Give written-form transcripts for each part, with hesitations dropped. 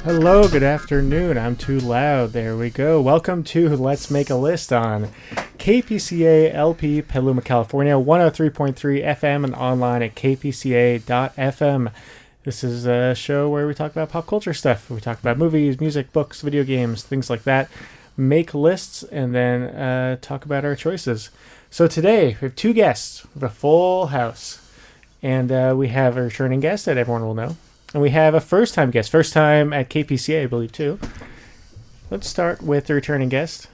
Hello, good afternoon. I'm too loud. There we go. Welcome to Let's Make a List on KPCA LP Petaluma, California, 103.3 FM and online at kpca.fm. This is a show where we talk about pop culture stuff. We talk about movies, music, books, video games, things like that. Make lists and then talk about our choices. So today we have two guests. We have a full house. And we have a returning guest that everyone will know. And we have a first-time guest. First time at KPCA, I believe, too. Let's start with the returning guest.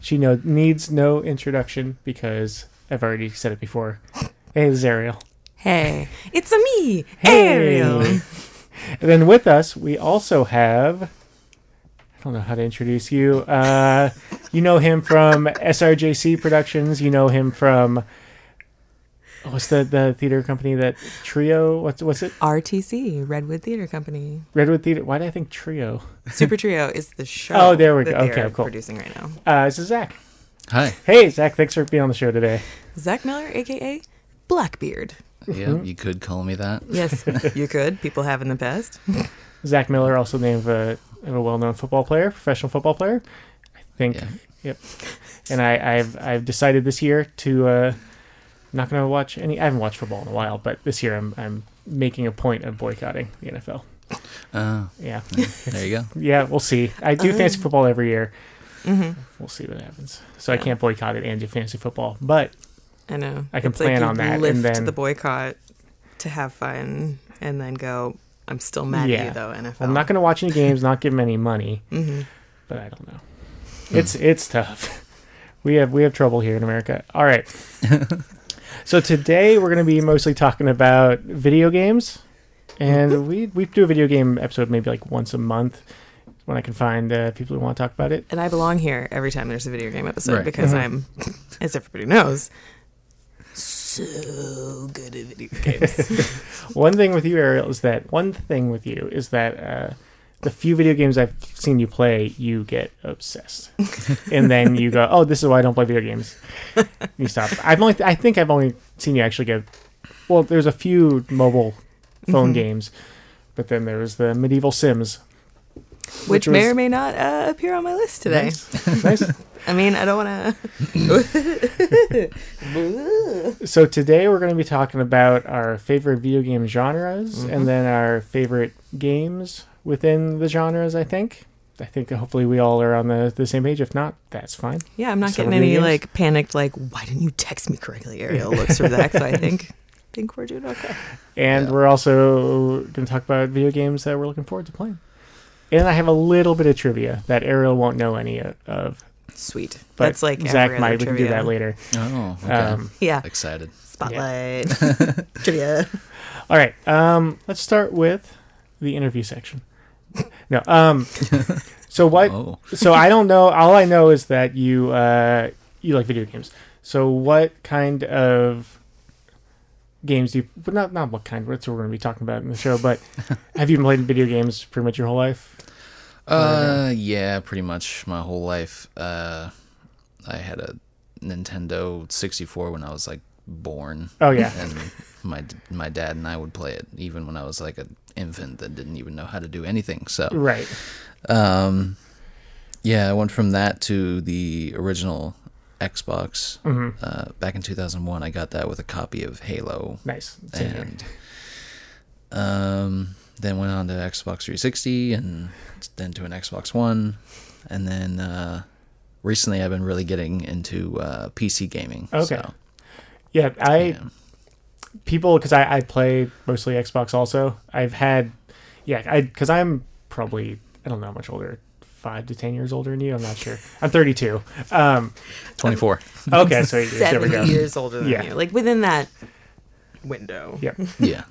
She needs no introduction because I've already said it before. Hey, this is Ariel. Hey, it's me, Ariel. And then with us, we also have... I don't know how to introduce you. You know him from SRJC Productions. You know him from... What's the theater company that Trio? What's it? RTC, Redwood Theater Company. Redwood Theater. Why did I think Trio? Super Trio is the show. Oh, there we go. That Okay, cool. Producing right now. This is Zach. Hi. Hey, Zach. Thanks for being on the show today. Zach Miller, aka Blackbeard. Yeah, you could call me that. Yes, you could. People have in the past. Zach Miller, also named of a well-known football player, professional football player. I think. Yeah. Yep. And I've decided this year to. I'm not going to watch any. I haven't watched football in a while, but this year I'm making a point of boycotting the NFL. Yeah. There you go. Yeah, we'll see. I do fantasy football every year. Mm-hmm. We'll see what happens. So I can't boycott it and do fantasy football, but I know I can it's plan like on that. Lift and then the boycott to have fun, and then go. I'm still mad at you though, NFL. I'm not going to watch any games, not give them any money, but I don't know. It's tough. We have trouble here in America. All right. So today we're going to be mostly talking about video games, and we do a video game episode maybe like once a month when I can find people who want to talk about it. And I belong here every time there's a video game episode because I'm, as everybody knows, so good at video games. One thing with you, Ariel, is that the few video games I've seen you play, you get obsessed, and then you go, "Oh, this is why I don't play video games." You stop. I think I've only seen you actually get. Well, there's a few mobile phone games, but then there was the Medieval Sims, which may or may not appear on my list today. Nice. I mean, I don't want to. So today we're going to be talking about our favorite video game genres, and then our favorite games within the genres. I think hopefully we all are on the same page. If not, that's fine. Yeah, I'm not getting any like panicked like, why didn't you text me correctly, Ariel? Looks for that. So I think we're doing okay. And we're also going to talk about video games that we're looking forward to playing. And I have a little bit of trivia that Ariel won't know any of. Sweet. But that's like Zach every might. other We can do that later. Oh, okay. Yeah. Excited. Spotlight. Trivia. All right. Let's start with the interview section. No. So what? Oh. So I don't know. All I know is that you like video games. So what kind of games do you? But not what kind. That's what we're going to be talking about in the show. But have you been playing video games pretty much your whole life? Yeah, pretty much my whole life. I had a Nintendo 64 when I was like born. Oh yeah. And my dad and I would play it even when I was like an infant that didn't even know how to do anything. So right. Yeah, I went from that to the original Xbox. Back in 2001, I got that with a copy of Halo. Nice. And then went on to Xbox 360 and then to an Xbox One. And then recently I've been really getting into PC gaming. Okay. So, people, because I play mostly Xbox also. Because I'm probably, I don't know how much older, 5 to 10 years older than you. I'm not sure. I'm 32. 24. Okay, so there we go. 7 years older than you. Like within that window. Yep. Yeah.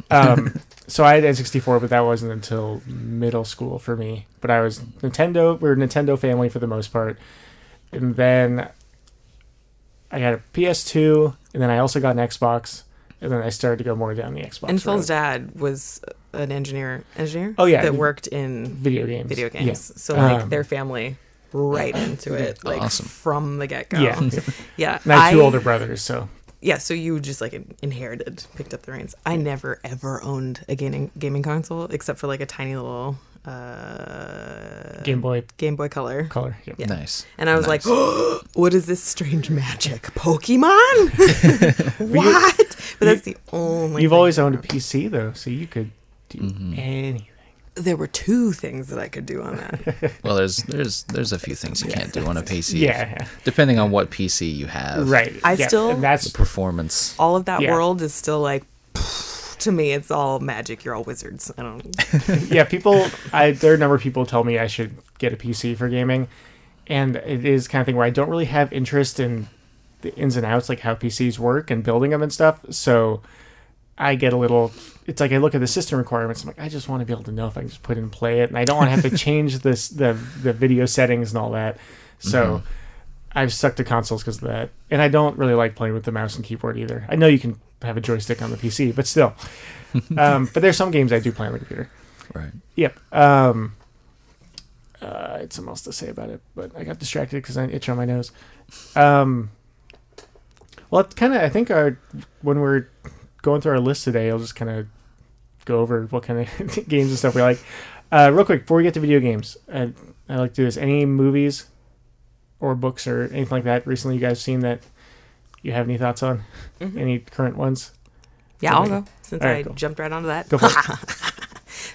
So I had N64, but that wasn't until middle school for me. But I was Nintendo. We were a Nintendo family for the most part. And then I got a PS2, and then I also got an Xbox, and then I started to go more down the Xbox. And Phil's road. dad was an engineer. Oh, yeah. That worked in Video games. Yeah. So their family right into it, like Awesome. from the get go. Yeah. Yeah. And I have two older brothers, so. Yeah, so you just like picked up the reins. I never ever owned a gaming console except for like a tiny little Game Boy Color. Yep. Yeah. Nice. And I was like, oh, what is this strange magic? Pokemon? What? But that's the only You've thing always I owned a know. PC, though, so you could do anything. There were two things that I could do on that. Well, there's a few things you can't do on a PC. Yeah. Depending on what PC you have. Right. I yeah. still- And that's The performance. All of that Yeah. world is still like, to me, it's all magic. You're all wizards. I don't. yeah, there are a number of people tell me I should get a PC for gaming, and it is kind of thing where I don't really have interest in the ins and outs, like how PCs work and building them and stuff. So I get a little. It's like I look at the system requirements. I'm like, I just want to be able to know if I can just put it and play it, and I don't want to have to change the video settings and all that. So I've stuck to consoles because of that, and I don't really like playing with the mouse and keyboard either. I know you can have a joystick on the PC, but still. But there's some games I do play on the computer. Right. Yep. It's something else to say about it, but I got distracted because I had an itch on my nose. Well, it's kind of, I think when we're going through our list today, I'll just kind of go over what kind of games and stuff we like. Real quick, before we get to video games, I like to do this. Any movies or books or anything like that recently you guys seen that you have any thoughts on? Any current ones? Yeah, I'll go since All right, I cool. jumped right onto that. Go for it.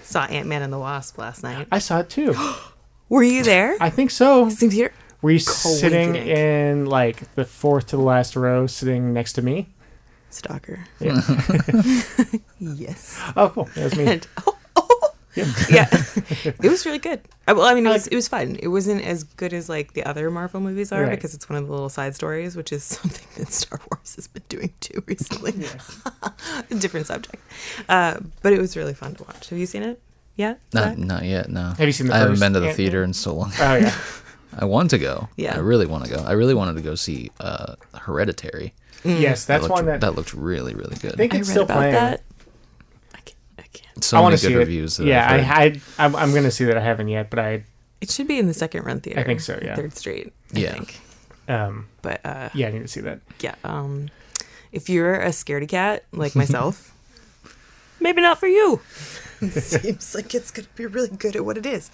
Saw Ant-Man and the Wasp last night. I saw it too. Were you there? I think so. Same theater? Were you sitting Coincidence. in like the fourth to the last row, sitting next to me? Stalker. Yeah. Yes. Oh, cool. That was me. And, Yep. yeah, it was really good. It was fun. It wasn't as good as like the other Marvel movies are Right. because it's one of the little side stories, which is something that Star Wars has been doing too recently. A different subject, but it was really fun to watch. Have you seen it yet? Zach? Not yet. No. Have you seen the I haven't first been to the Ant-Man? theater in so long. Oh yeah. I want to go. Yeah. I really want to go. I really wanted to go see Hereditary. Yes, that's one that looked really, really good. I think I it's read still about playing. that. I can't. So I want many to good see reviews. it. That I've heard. I'm going to see that. I haven't yet, but It should be in the second run theater. I think so, yeah. Third Street. Yeah. I think. But yeah, I need to see that. yeah. If you're a scaredy cat like myself, maybe not for you. Seems like it's gonna be really good at what it is.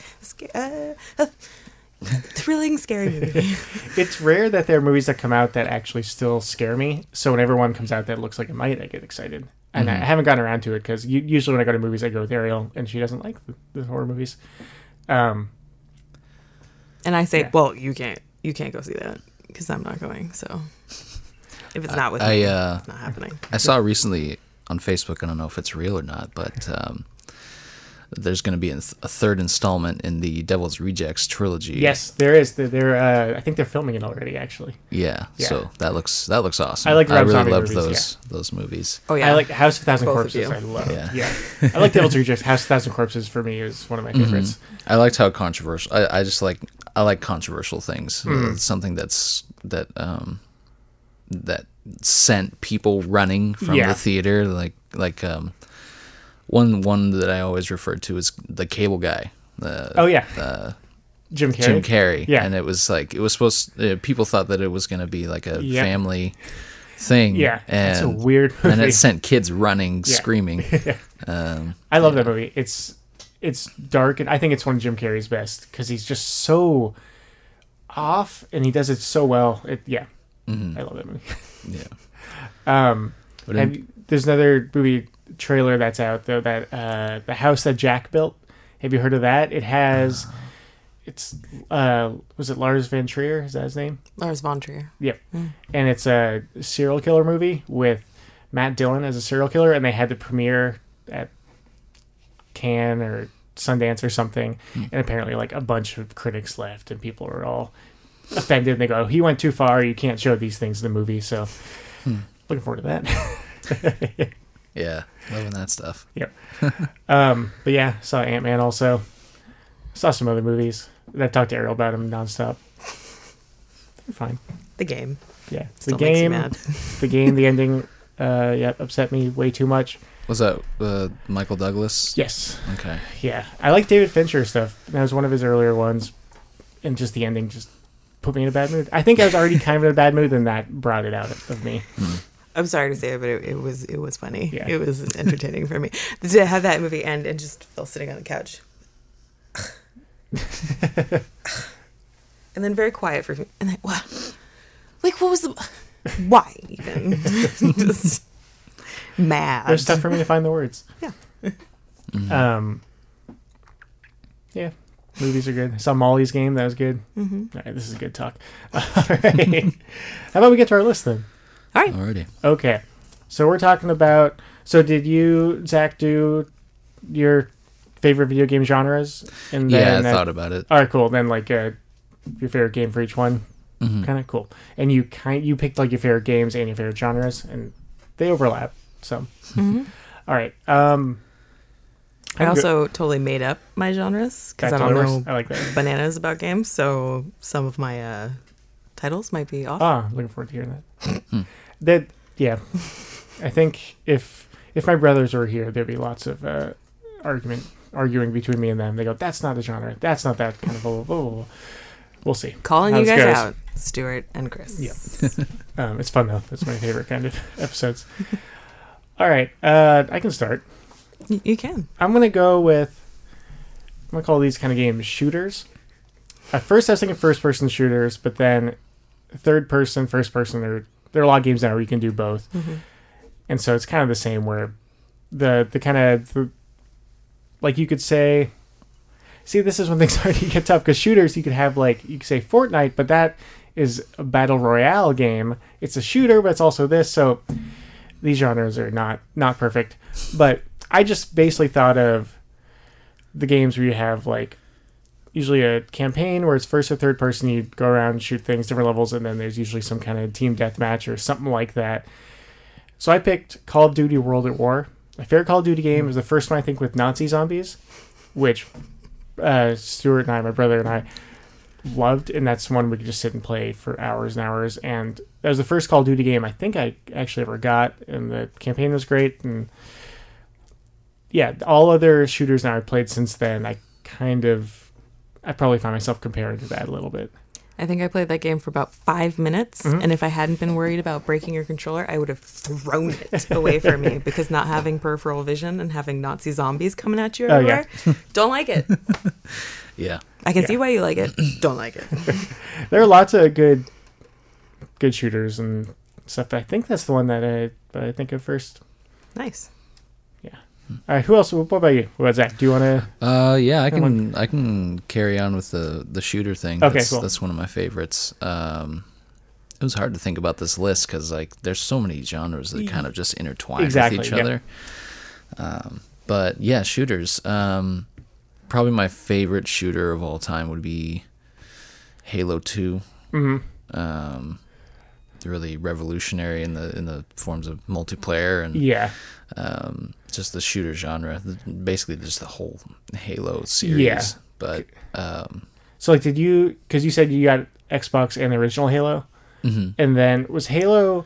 Thrilling, scary movie. It's rare that there are movies that come out that actually still scare me. So whenever one comes out that looks like it might, I get excited. And I haven't gotten around to it because usually when I go to movies, I go with Ariel, and she doesn't like the horror movies. And I say, Yeah. well, you can't go see that because I'm not going. So if it's not with me, it's not happening. I saw recently on Facebook. I don't know if it's real or not, but there's going to be a third installment in the Devil's Rejects trilogy. Yes, there is. They're I think they're filming it already. Actually, Yeah. Yeah. So that looks awesome. I like Rob really Zombie love movies, those movies. Oh yeah, I like House of Thousand Both of Corpses. you. I love. Yeah. Yeah, I like Devil's Rejects. House of Thousand Corpses for me is one of my favorites. I liked how controversial. I just like controversial things. It's something that sent people running from Yeah. the theater. Like one that I always referred to is the Cable Guy. Oh yeah, Jim Carrey. Jim Carrey. Yeah. And it was supposed. People thought that it was going to be like a Yeah. family thing. Yeah, and it's a weird movie. and it sent kids running, Yeah. screaming. I love that movie. It's dark, and I think it's one of Jim Carrey's best because he's just so off, and he does it so well. I love that movie. Yeah. But There's another movie trailer that's out though, that the house that Jack built. Have you heard of that? It has. It's was it Lars Van Trier? Is that his name? Lars von Trier. Yep. And it's a serial killer movie with Matt Dillon as a serial killer, and they had the premiere at Cannes or Sundance or something, and apparently like a bunch of critics left, and people were all offended. And they go, "He went too far. You can't show these things in the movie." So, looking forward to that. Yeah, loving that stuff. Yep. But yeah, saw Ant-Man also. Saw some other movies. I've talked to Ariel about them nonstop. They're fine. The game. Yeah. Still makes you mad. The ending, upset me way too much. Was that Michael Douglas? Yes. Okay. Yeah. I like David Fincher stuff. That was one of his earlier ones. And just the ending just put me in a bad mood. I think I was already kind of in a bad mood, and that brought it out of me. I'm sorry to say it, but it was funny. Yeah. It was entertaining for me to have that movie end and just Phil sitting on the couch. And then very quiet for me. And then, what? Like, what was the... Why even? Just mad. There's tough for me to find the words. Yeah. Yeah. Movies are good. I saw Molly's Game. That was good. Mm-hmm. All right, this is good talk. All right. How about we get to our list then? All right. Alrighty. Okay. So we're talking about... So did you, Zach, do your favorite video game genres? And Yeah, then, I thought about it. All right, cool. Then like your favorite game for each one. Mhm. Kind of cool. And you picked like your favorite games and your favorite genres, and they overlap. So, Mm-hmm. all right. I also totally made up my genres because I don't know I like that. bananas about games, so some of my titles might be off. Looking forward to hearing that. Yeah. I think if my brothers were here, there'd be lots of arguing between me and them. They go, "That's not a genre. That's not that kind of." Blah, blah, blah, blah. We'll see. Calling how you this guys goes. out, Stuart and Chris. Yeah. It's fun though. That's my favorite kind of episodes. All right. I can start. You can. I'm going to call these kind of games shooters. At first I was thinking first person shooters, but then third person, first person, there are a lot of games now where you can do both. Mm-hmm. And so it's kind of the same where the kind of, like you could say, see, this is when things start to get tough because shooters, you could have you could say Fortnite, but that is a battle royale game. It's a shooter, but it's also this. So these genres are not perfect, but I just basically thought of the games where you have usually a campaign where it's first or third person. You go around and shoot things, different levels, and then there's usually some kind of team deathmatch or something like that. So I picked Call of Duty World at War. My favorite Call of Duty game was the first one, I think, with Nazi zombies, which Stuart and I, my brother and I, loved, and that's one we could just sit and play for hours and hours. And that was the first Call of Duty game I think I actually ever got, and the campaign was great. And yeah, all other shooters now I've played since then, I probably find myself comparing to that a little bit. I think I played that game for about 5 minutes, Mm-hmm. and if I hadn't been worried about breaking your controller, I would have thrown it away from me because not having peripheral vision and having Nazi zombies coming at you everywhere, don't like it. Yeah. I can see why you like it. Don't like it. There are lots of good shooters and stuff, but I think that's the one that I think of first. Nice. All right, who else? What about you? What about Zach? Do you want to? Yeah, I can carry on with the shooter thing. Okay, cool. That's one of my favorites. It was hard to think about this list because there's so many genres that kind of just intertwine with each other. But yeah, shooters. Probably my favorite shooter of all time would be Halo 2. Mm-hmm. Really revolutionary in the forms of multiplayer and just the shooter genre, basically just the whole Halo series. Yeah. But so did you? Because you said you got Xbox and the original Halo, and then was Halo?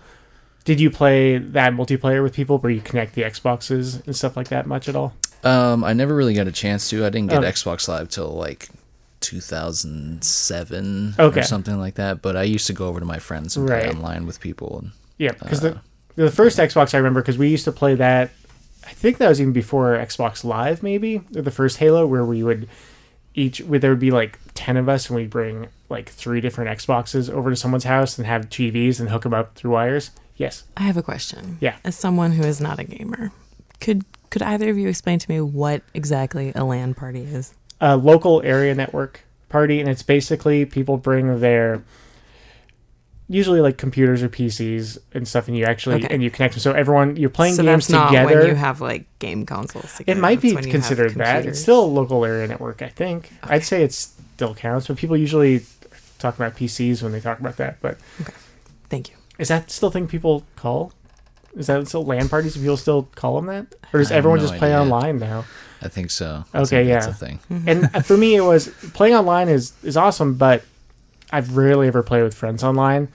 Did you play that multiplayer with people where you connect the Xboxes and stuff like that much at all? I never really got a chance to. I didn't get Xbox Live till 2007 or something like that. But I used to go over to my friends and play online with people. And, because the first Xbox I remember, because we used to play that. I think that was even before Xbox Live, maybe, or the first Halo, where we would there would be 10 of us, and we'd bring 3 different Xboxes over to someone's house and have TVs and hook them up through wires. Yes. I have a question. Yeah. As someone who is not a gamer, could either of you explain to me what exactly a LAN party is? A local area network party, and it's basically people bring their usually computers or PCs and stuff, and you actually and you connect them. So everyone, you're playing games together. Not when you have game consoles together. It might be considered that. It's still a local area network, I think. Okay. I'd say it still counts, but people usually talk about PCs when they talk about that. But okay, thank you. Is that still a thing people call Is that still LAN parties? Do people still call them that? Or does everyone just play online now? I think so. Okay, yeah. That's a thing. And for me, it was playing online is awesome, but I've rarely ever played with friends online,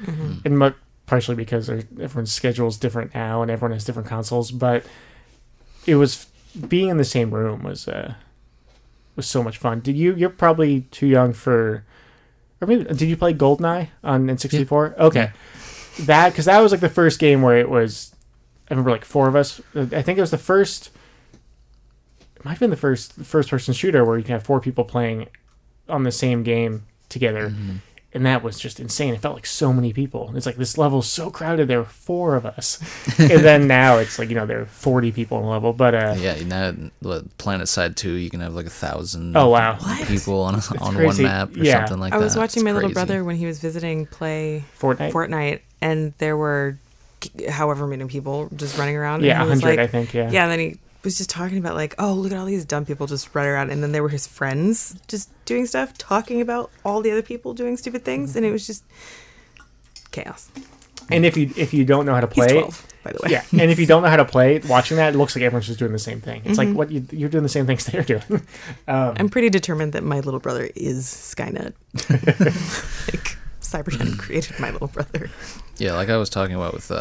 and partially because everyone's schedule is different now, and everyone has different consoles. But it was being in the same room was so much fun. You're probably too young for, or maybe did you play GoldenEye on N64? Yeah. Okay, because that was like the first game where it was. I remember like four of us. I think it was the first. It might have been the first person shooter where you can have four people playing on the same game together. And that was just insane. It felt like so many people. It's like this level is so crowded. There were four of us. And then now it's like, there are 40 people in the level. But now Planet Side 2, you can have like 1,000 people on one map or something like that. I was watching my little brother when he was visiting play Fortnite, and there were however many people just running around. Yeah, 100, I think, yeah. Yeah, and then he was just talking about like, oh, look at all these dumb people just running around, and then there were his friends just doing stuff, talking about all the other people doing stupid things, and it was just chaos. And if you don't know how to play, he's 12, by the way. Yeah, and if you don't know how to play, watching that, it looks like everyone's just doing the same thing. It's like what you're doing the same things they're doing. I'm pretty determined that my little brother is Skynet. Like Cybergen created my little brother. Yeah, like I was talking about with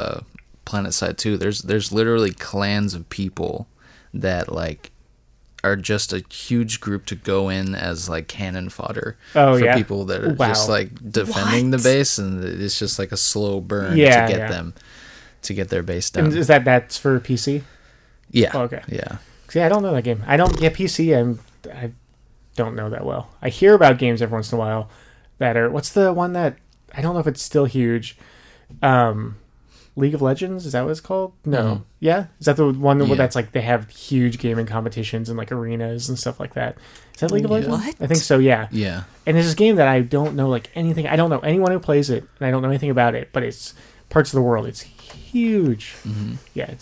Planet Side 2, there's literally clans of people that like are just a huge group to go in as like cannon fodder for people that are just like defending the base, and it's just like a slow burn to get them to get their base down. And is that's for PC? Yeah. Oh, okay. Yeah. See, I don't know that game. I don't get PC. I don't know that well. I hear about games every once in a while that are. What's the one that I don't know if it's still huge? League of Legends, is that what it's called? No. Yeah? Is that the one where that's like they have huge gaming competitions and like arenas and stuff like that? Is that League of Legends? What? I think so, yeah. Yeah. And there's this game that I don't know like anything. I don't know anyone who plays it, and I don't know anything about it, but it's parts of the world. It's huge. Yeah,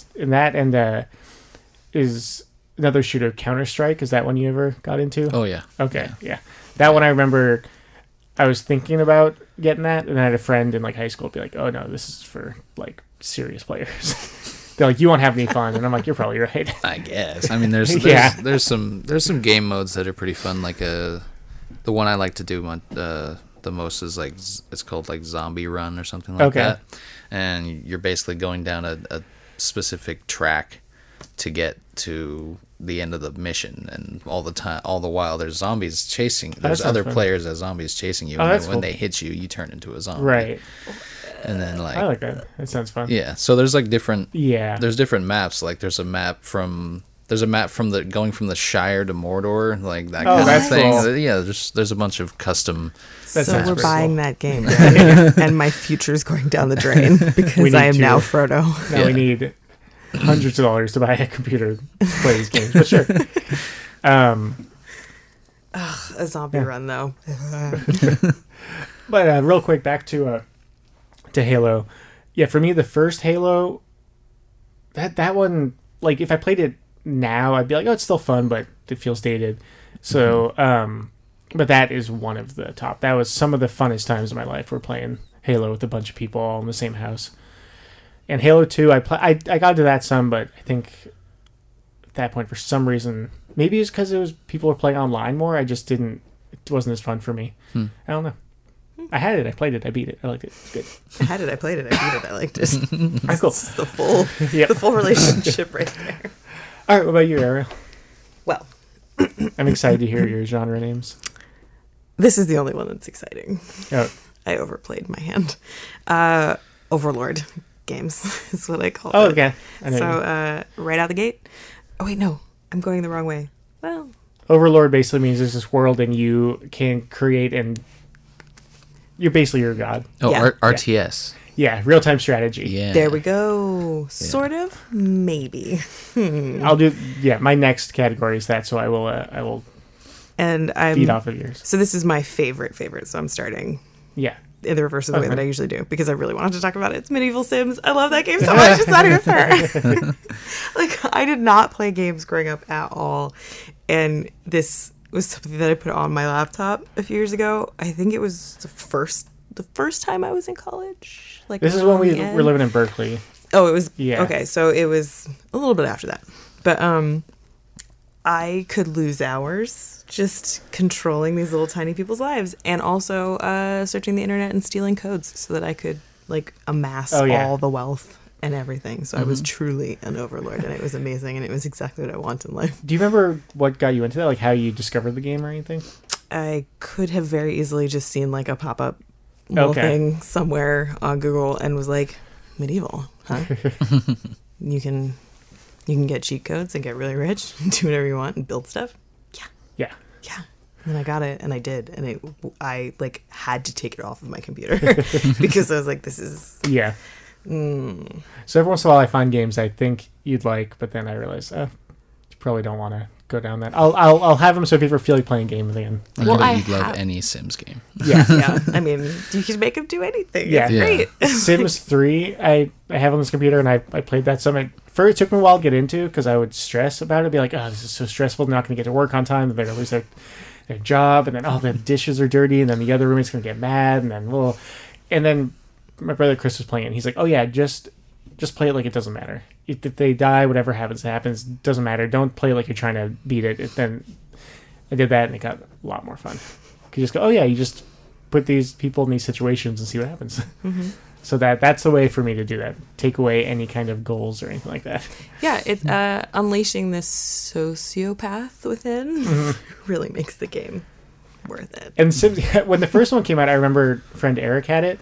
is another shooter, Counter-Strike. Is that one you ever got into? Oh, yeah. Okay, yeah. That one I remember I was thinking about getting that, and I had a friend in like high school be like, "Oh no, this is for like serious players." They're like, "You won't have any fun," and I'm like, "You're probably right." I guess. I mean, there's some game modes that are pretty fun. Like the one I like to do the most is like it's called like Zombie Run or something like that, and you're basically going down a specific track to get to the end of the mission, and all the while there's zombies chasing. There's other players as zombies chasing you, and when they hit you, you turn into a zombie. Right. And then like I like that. That sounds fun. Yeah. So there's like different. Yeah. There's different maps. Like there's a map from the going from the Shire to Mordor, like that kind of thing. Cool. Yeah. There's a bunch of custom. So we're buying that game, and my future's going down the drain because I am now Frodo. Now we need hundreds of dollars to buy a computer to play these games, but sure. A zombie run though. But real quick, back to Halo. Yeah, for me, the first Halo, that one, like if I played it now, I'd be like, oh, it's still fun, but it feels dated. So, but that is one of the top. That was some of the funnest times of my life. We're playing Halo with a bunch of people all in the same house. And Halo 2, I got into that some, but I think at that point, for some reason, maybe it's because people were playing online more. It wasn't as fun for me. I don't know. I had it. I played it. I beat it. I liked it. It's good. I had it. I played it. I beat it. I liked it. All right, cool. This is the full relationship right there. All right. What about you, Ariel? Well, I'm excited to hear your genre names. This is the only one that's exciting. Oh. I overplayed my hand. Overlord games is what I call it. Oh, okay. So right out the gate. Oh wait, no, I'm going the wrong way. Well, Overlord basically means there's this world and you can create and you're basically your god. Oh, yeah. RTS. Yeah, real-time strategy. Yeah. There we go. Sort of, maybe. I'll do. Yeah, my next category is that, so I will. And I'm feed off of yours. So this is my favorite. So I'm starting. Yeah. In the reverse of the way that I usually do, because I really wanted to talk about it. It's Medieval Sims. I love that game so much. It's not even fair. Like, I did not play games growing up at all, and this was something that I put on my laptop a few years ago. I think it was the first time I was in college. Like, this is when we were living in Berkeley. Oh, it was Yeah. okay. So it was a little bit after that, but I could lose hours just controlling these little tiny people's lives, and also searching the internet and stealing codes so that I could like amass all the wealth and everything. So I was truly an overlord, and it was amazing, and it was exactly what I want in life. Do you remember what got you into that? Like how you discovered the game or anything? I could have very easily just seen like a pop-up little thing somewhere on Google and was like, medieval, huh? You can get cheat codes and get really rich and do whatever you want and build stuff. Yeah. And then I got it, and I did, and I like had to take it off of my computer because I was like, this is So every once in a while I find games I think you'd like, but then I realize, you probably don't want to go down that. I'll have them so if you ever feel like playing a game again. You'd love any Sims game. Yeah. I mean, you can make them do anything. Yeah. It's great. Sims 3, I have on this computer, and I played that some. First, it took me a while to get into because I would stress about it. Be like, oh, this is so stressful. They're not going to get to work on time. They're going to lose their job, and then the dishes are dirty, and then the other roommate's going to get mad, and then my brother Chris was playing it, and he's like, oh yeah, just play it like it doesn't matter. If they die, whatever happens, doesn't matter. Don't play like you're trying to beat it. Then I did that, and it got a lot more fun. You just go, oh yeah, you just put these people in these situations and see what happens. Mm-hmm. So that's the way for me to do that. Take away any kind of goals or anything like that. Yeah, it's unleashing this sociopath within really makes the game worth it. And Sims, when the first one came out, I remember friend Eric had it,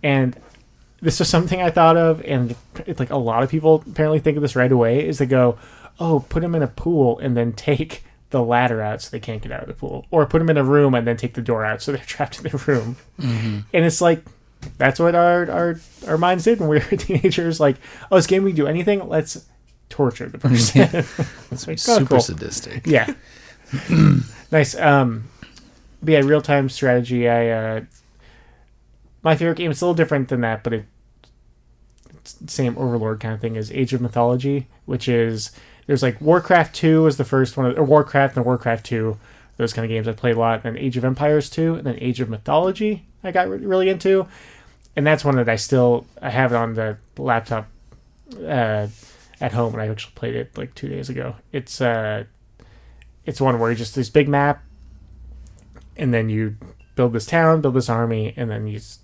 and this was something I thought of, and it's like a lot of people apparently think of this right away, is they go, oh, put them in a pool and then take the ladder out so they can't get out of the pool. Or put them in a room and then take the door out so they're trapped in the room. Mm-hmm. And it's like, that's what our minds did when we were teenagers. Like, oh, this game, we can do anything. Let's torture the person. Yeah. That's like, super sadistic. Yeah. Nice. But yeah, real-time strategy. My favorite game, it's a little different than that, but it's the same Overlord kind of thing, is Age of Mythology, which is, there's like Warcraft 2 was the first one, or Warcraft and Warcraft 2, those kind of games I played a lot, and Age of Empires 2, and then Age of Mythology I got really into, and that's one that I have it on the laptop at home, and I actually played it like 2 days ago. It's one where you just this big map, and then you build this town, build this army, and then you just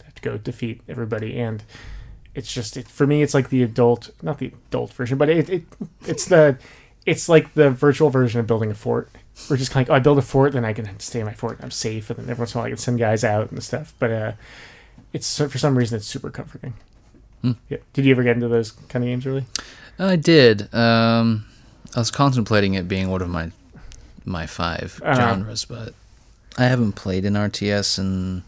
have to go defeat everybody. And it's just, for me, it's like not the adult version, but it's like the virtual version of building a fort. We're just kind of like, oh, I build a fort, then I can stay in my fort, and I'm safe, and then every once in a while I can send guys out and stuff. But it's, for some reason, it's super comforting. Yeah. Did you ever get into those kind of games, really? I did. I was contemplating it being one of my 5 genres, but I haven't played an RTS in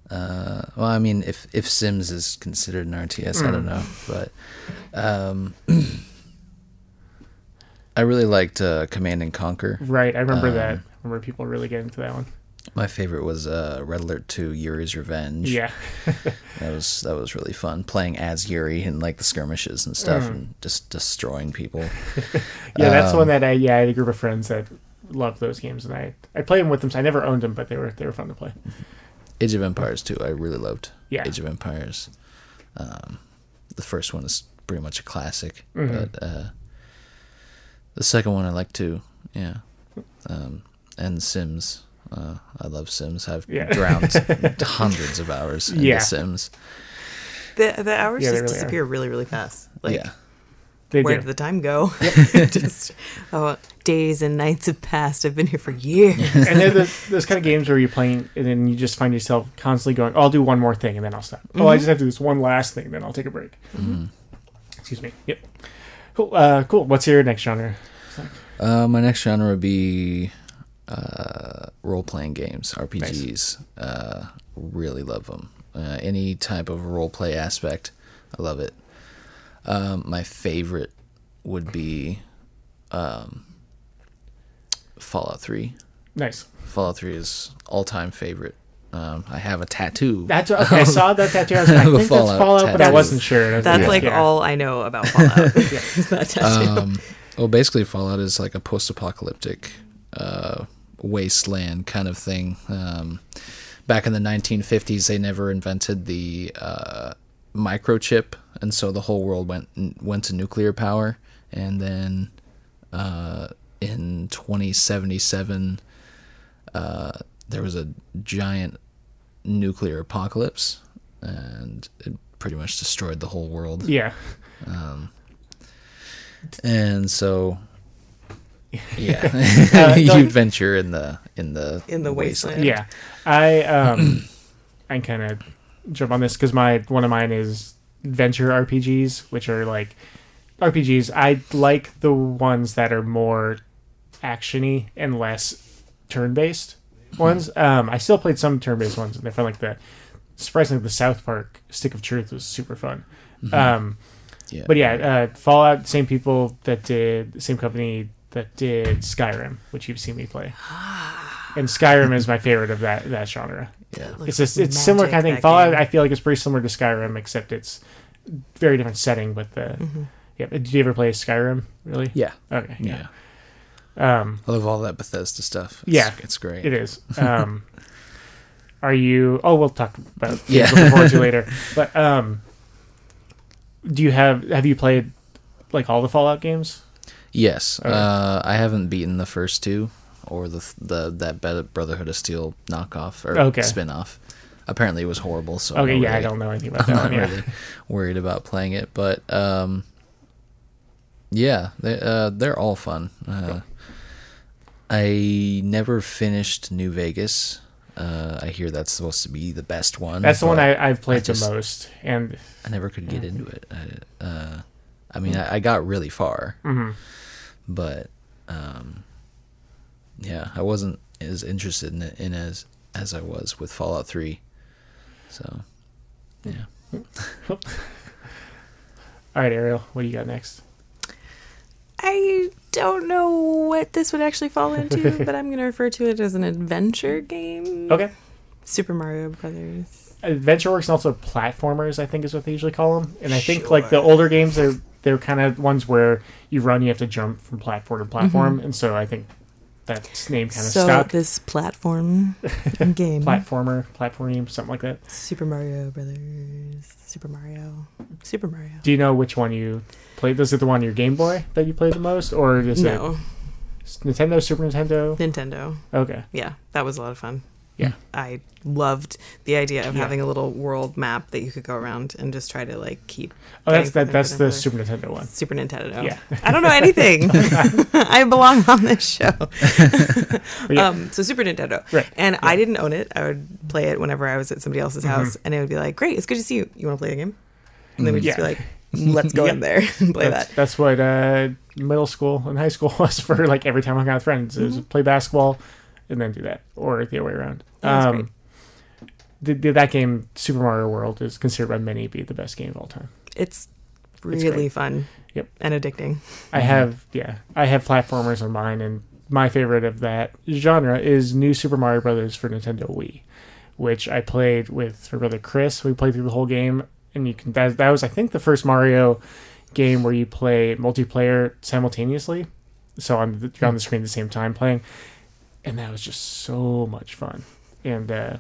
well, I mean, if Sims is considered an RTS, I don't know, but I really liked Command and Conquer. Right, I remember that. I remember people really getting into that one. My favorite was Red Alert 2, Yuri's Revenge. Yeah. that was really fun, playing as Yuri in like the skirmishes and stuff, and just destroying people. Yeah, that's one that I had a group of friends that loved those games, and I played them with them, so I never owned them, but they were fun to play. Age of Empires 2, I really loved. Yeah. Age of Empires. The first one is pretty much a classic, but the second one I like too. Yeah. And Sims. I love Sims. I've drowned hundreds of hours in The Sims. The hours just really disappear really, really fast. Like, where did the time go? Just days and nights have passed. I've been here for years. And they're those kind of games where you're playing and then you just find yourself constantly going, oh, I'll do one more thing and then I'll stop. Mm-hmm. Oh, I just have to do this one last thing, then I'll take a break. Mm-hmm. Excuse me. Yep. Cool. Cool. What's your next genre? My next genre would be role-playing games, RPGs. Nice. Really love them. Any type of role-play aspect, I love it. My favorite would be Fallout 3. Nice. Fallout 3 is all-time favorite. I have a tattoo. That's okay. I saw that tattoo. I was like, I think that's Fallout, tattoo. But I wasn't sure. That's all I know about Fallout. Is that tattoo. Well, basically, Fallout is like a post-apocalyptic wasteland kind of thing. Back in the 1950s, they never invented the microchip, and so the whole world went to nuclear power, and then in 2077 there was a giant nuclear apocalypse, and it pretty much destroyed the whole world. Yeah. And so yeah, you venture in the wasteland. Yeah. I kind of jump on this because one of mine is adventure RPGs, which are like RPGs. I like the ones that are more actiony and less turn-based ones. I still played some turn-based ones, and I found like surprisingly the South Park Stick of Truth was super fun. Yeah. But yeah, Fallout, same company that did Skyrim, which you've seen me play. And Skyrim is my favorite of that genre. Yeah. It's similar kind of thing. Fallout, I feel like it's pretty similar to Skyrim, except it's very different setting. But yeah. Did you ever play Skyrim? Really? Yeah. Okay. Yeah. I love all that Bethesda stuff. It's great. It is. Are you? Oh, we'll talk about looking forward to later. But have you played like all the Fallout games? Yes. I haven't beaten the first two or that Brotherhood of Steel knockoff or spin-off. Apparently it was horrible, so I don't know anything about that. I'm not really worried about playing it, but they're all fun. I never finished New Vegas. I hear that's supposed to be the best one. That's the one I've played the most, and I never could get into it. I mean, I got really far, but I wasn't as interested in it as I was with Fallout 3. So, yeah. All right, Ariel, what do you got next? I don't know what this would actually fall into, but I'm going to refer to it as an adventure game. Okay. Super Mario Brothers. Adventure works and also platformers, I think is what they usually call them. And I think like the older games, they're kind of ones where you run, you have to jump from platform to platform. And so I think that name kind of stuck. So this platform game. Platforming, something like that. Super Mario Brothers. Super Mario. Do you know which one you played? Was it the one on your Game Boy that you played the most? Or is it Nintendo, Super Nintendo? Nintendo. Okay. Yeah, that was a lot of fun. Yeah. I loved the idea of having a little world map that you could go around and just try to like keep. Oh, that's the Super Nintendo one. Super Nintendo. Yeah. I don't know anything. I belong on this show. So Super Nintendo. Right. And I didn't own it. I would play it whenever I was at somebody else's house, and it would be like, "Great, it's good to see you. You want to play a game?" And then we'd just be like, "Let's go in there and play that." That's what middle school and high school was for. Like every time I got with friends, it was play basketball and then do that, or the other way around. That game, Super Mario World, is considered by many to be the best game of all time. It's really fun. Yep. And addicting. I have platformers on mine, and my favorite of that genre is New Super Mario Brothers for Nintendo Wii, which I played with my brother Chris. We played through the whole game, and that was I think the first Mario game where you play multiplayer simultaneously, so you're on the screen at the same time playing, and that was just so much fun. And the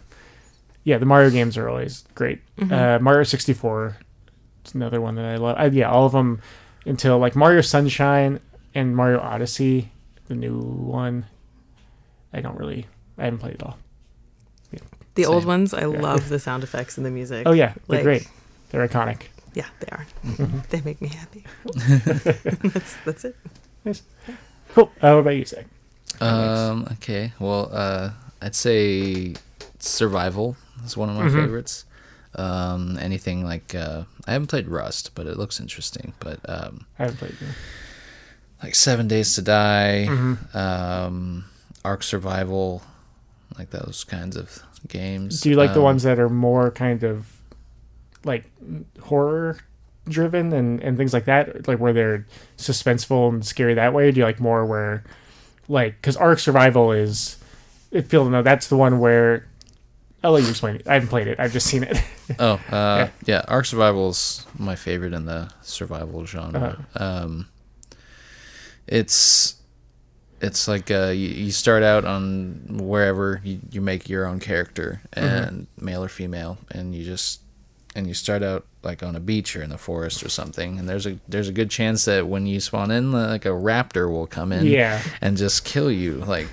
Mario games are always great. Mario 64 is another one that I love. All of them until like Mario Sunshine and Mario Odyssey, the new one. I haven't played it all. Yeah. The old ones, I love the sound effects and the music. Oh yeah, they're great. They're iconic. Yeah, they are. They make me happy. That's it. Nice. Cool. What about you, Zach? Okay. Well, I'd say survival is one of my favorites. Anything like I haven't played Rust, but it looks interesting. But I haven't played it. Like 7 Days to Die, Ark Survival, like those kinds of games. Do you like the ones that are more kind of like horror driven and things like that, like where they're suspenseful and scary that way? Or do you like more where like, because Ark Survival is, if people don't know, that's the one where I'll let you explain it. I haven't played it. I've just seen it. Yeah. Ark Survival is my favorite in the survival genre. It's like you start out on wherever you make your own character, and male or female, and you just and you start out like on a beach or in the forest or something, and there's a good chance that when you spawn in, like a raptor will come in and just kill you like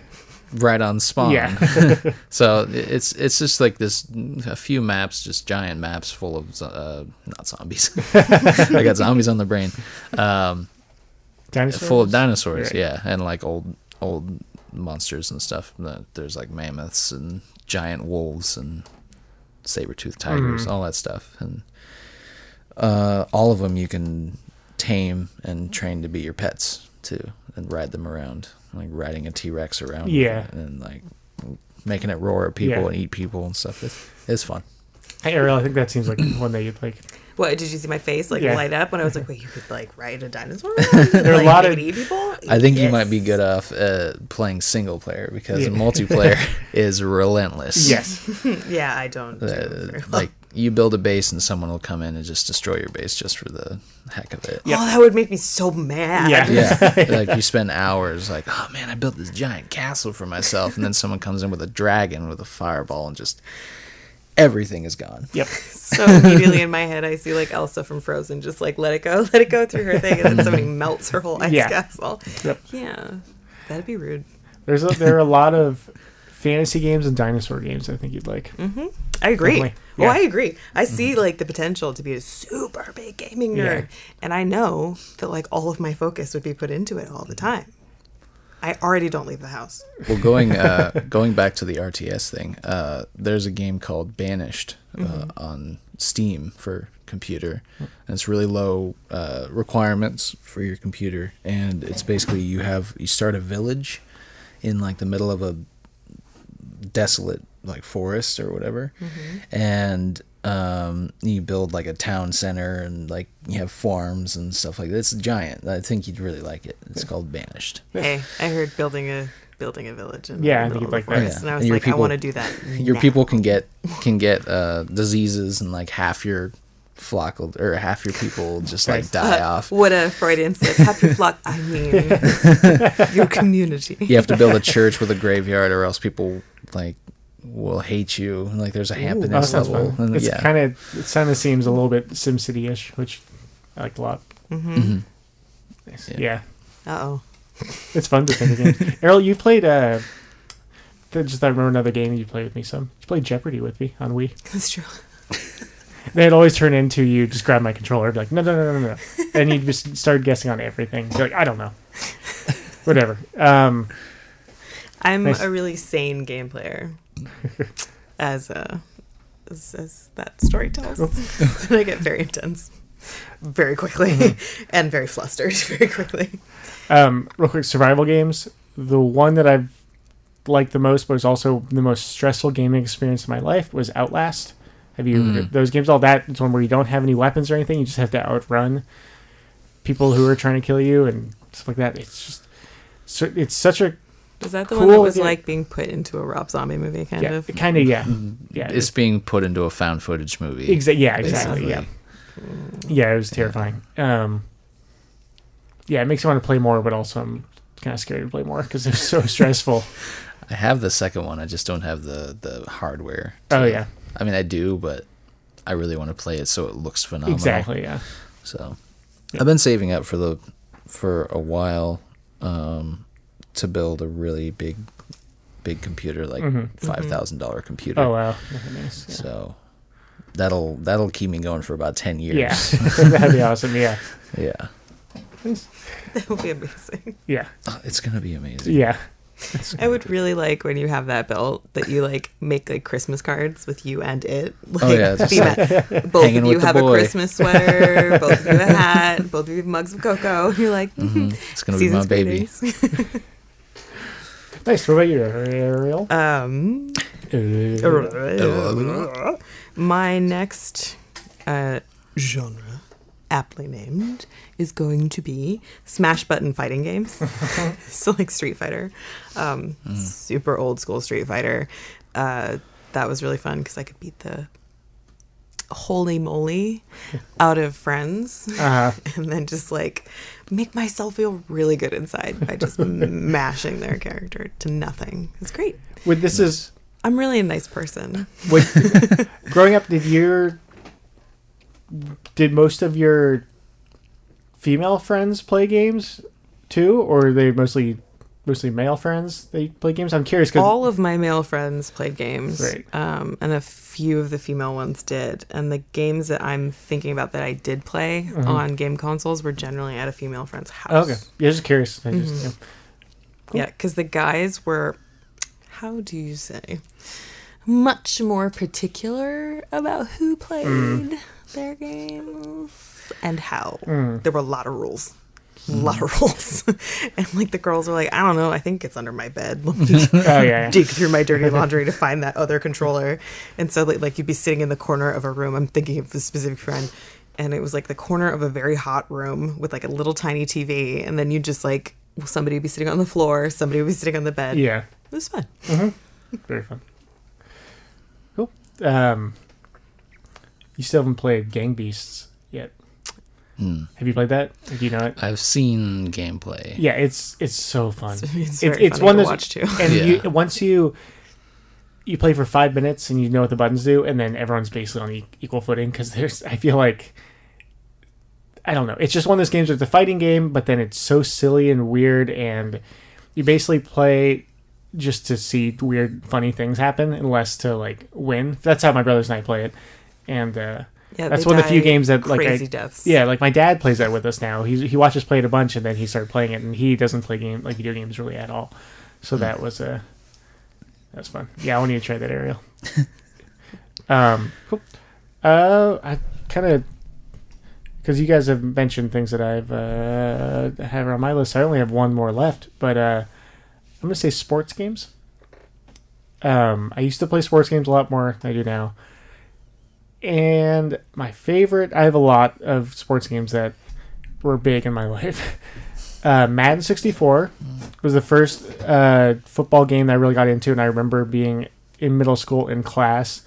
right on spawn. So it's just like a few maps, just giant maps full of not zombies. I got zombies on the brain. Dinosaurs? Full of dinosaurs, and like old monsters and stuff. There's like mammoths and giant wolves and saber-toothed tigers, all that stuff, and all of them you can tame and train to be your pets too, and ride them around, like riding a T-Rex around, and like making it roar at people and eat people and stuff. It's fun. Hey, Ariel, I think that seems like one that you'd like. What, did you see my face light up when I was like, wait, you could like ride a dinosaur? There are a lot of eat people? I think you might be good off playing single player, because multiplayer is relentless. Yes. Yeah, I don't. Like you build a base and someone will come in and just destroy your base just for the heck of it. Oh, that would make me so mad. Yeah. Like you spend hours like, oh man, I built this giant castle for myself, and then someone comes in with a dragon with a fireball and just everything is gone. Yep. So immediately in my head, I see like Elsa from Frozen, just like let it go through her thing, and then somebody melts her whole ice castle. Yep. Yeah, that'd be rude. There are a lot of fantasy games and dinosaur games I think you'd like. I agree. Definitely. Well, I agree. I see like the potential to be a super big gaming nerd, and I know that like all of my focus would be put into it all the time. I already don't leave the house. Well, going back to the RTS thing, there's a game called Banished on Steam for computer, and it's really low requirements for your computer, and it's basically you start a village in like the middle of a desolate like forest or whatever, and you build like a town center, and like you have farms and stuff like that. It's giant. I think you'd really like it. It's called Banished. Hey, I heard building a village in I think you'd like that. and I was like, I want to do that. Your people can get diseases, and like half your flock or half your people just like die off. What a Freudian slip. Half your flock, I mean your community. You have to build a church with a graveyard, or else people like will hate you. Like there's a happiness level. And, it kind of seems a little bit SimCity-ish, which I like a lot. Yeah. Uh-oh. It's fun to think again. Errol, you played I remember another game you played with me some. You played Jeopardy with me on Wii. That's true. They'd always turn into you just grab my controller, be like, no. And you just start guessing on everything. You're like, I don't know. Whatever. I'm a really sane game player. As that story tells. And I get very intense very quickly and very flustered very quickly. Real quick, survival games. The one that I've liked the most, but was also the most stressful gaming experience of my life, was Outlast. Have you those games? All that, it's one where you don't have any weapons or anything. You just have to outrun people who are trying to kill you and stuff like that. It's just it's such a Is that the one that was like being put into a Rob Zombie movie, kind of? Kind of, yeah. It's being put into a found footage movie. Exactly. Yeah. Yeah, it was terrifying. It makes me want to play more, but also I'm kind of scared to play more because it's so stressful. I have the second one. I just don't have the hardware. I mean, I do, but I really want to play it so it looks phenomenal. Exactly, yeah. So I've been saving up for a while to build a really big computer, like $5,000 computer. Oh wow, nice. Yeah. So that'll keep me going for about 10 years. Yeah, that'd be awesome. Yeah. Yeah. That would be amazing. Yeah. Oh, it's gonna be amazing. Yeah. I would really like when you have that built that you like make like Christmas cards with you and it. Like, just both of you have a Christmas sweater, both of you have a hat, both of you have mugs of cocoa. You're like, it's gonna be my baby. Nice. What about you, Ariel? My next genre, aptly named, is going to be smash button fighting games. So like Street Fighter, super old school Street Fighter. That was really fun because I could beat the holy moly out of friends and then just like make myself feel really good inside by just mashing their character to nothing. It's great. I'm really a nice person. Growing up, did your did most of your female friends play games too, or are they mostly male friends they play games? I'm curious. All of my male friends played games, right. And a few of the female ones did. And the games that I'm thinking about that I did play on game consoles were generally at a female friend's house. Okay, yeah, just curious. I just, yeah. Cool. Yeah, because the guys were, how do you say, much more particular about who played their games and how. There were a lot of rules. And like the girls were like, I don't know, I think it's under my bed. Let me dig through my dirty laundry to find that other controller. And so like you'd be sitting in the corner of a room. I'm thinking of this specific friend, and it was like the corner of a very hot room with like a little tiny TV, and then you just like, somebody would be sitting on the floor, somebody would be sitting on the bed. Yeah, it was fun. Very fun. Cool. You still haven't played Gang Beasts yet. Have you played that? Do you know it? I've seen gameplay. Yeah, it's so fun. It's one to watch too. And once you play for 5 minutes and you know what the buttons do, and then everyone's basically on equal footing, because I feel like, I don't know, it's just one of those games where it's a fighting game, but then it's so silly and weird, and you basically play just to see weird, funny things happen, and less to like win. That's how my brothers and I play it, and that's one of the few games that like deaths. Yeah, like my dad plays that with us now. He watches play it a bunch, and then he started playing it, and he doesn't play video games really at all. So that was fun. Yeah, I want you to try that, Ariel. Cool. I kind of, because you guys have mentioned things that I've have on my list. I only have one more left, but I'm gonna say sports games. I used to play sports games a lot more than I do now. And my favorite, I have a lot of sports games that were big in my life. Madden 64 was the first football game that I really got into, and I remember being in middle school in class,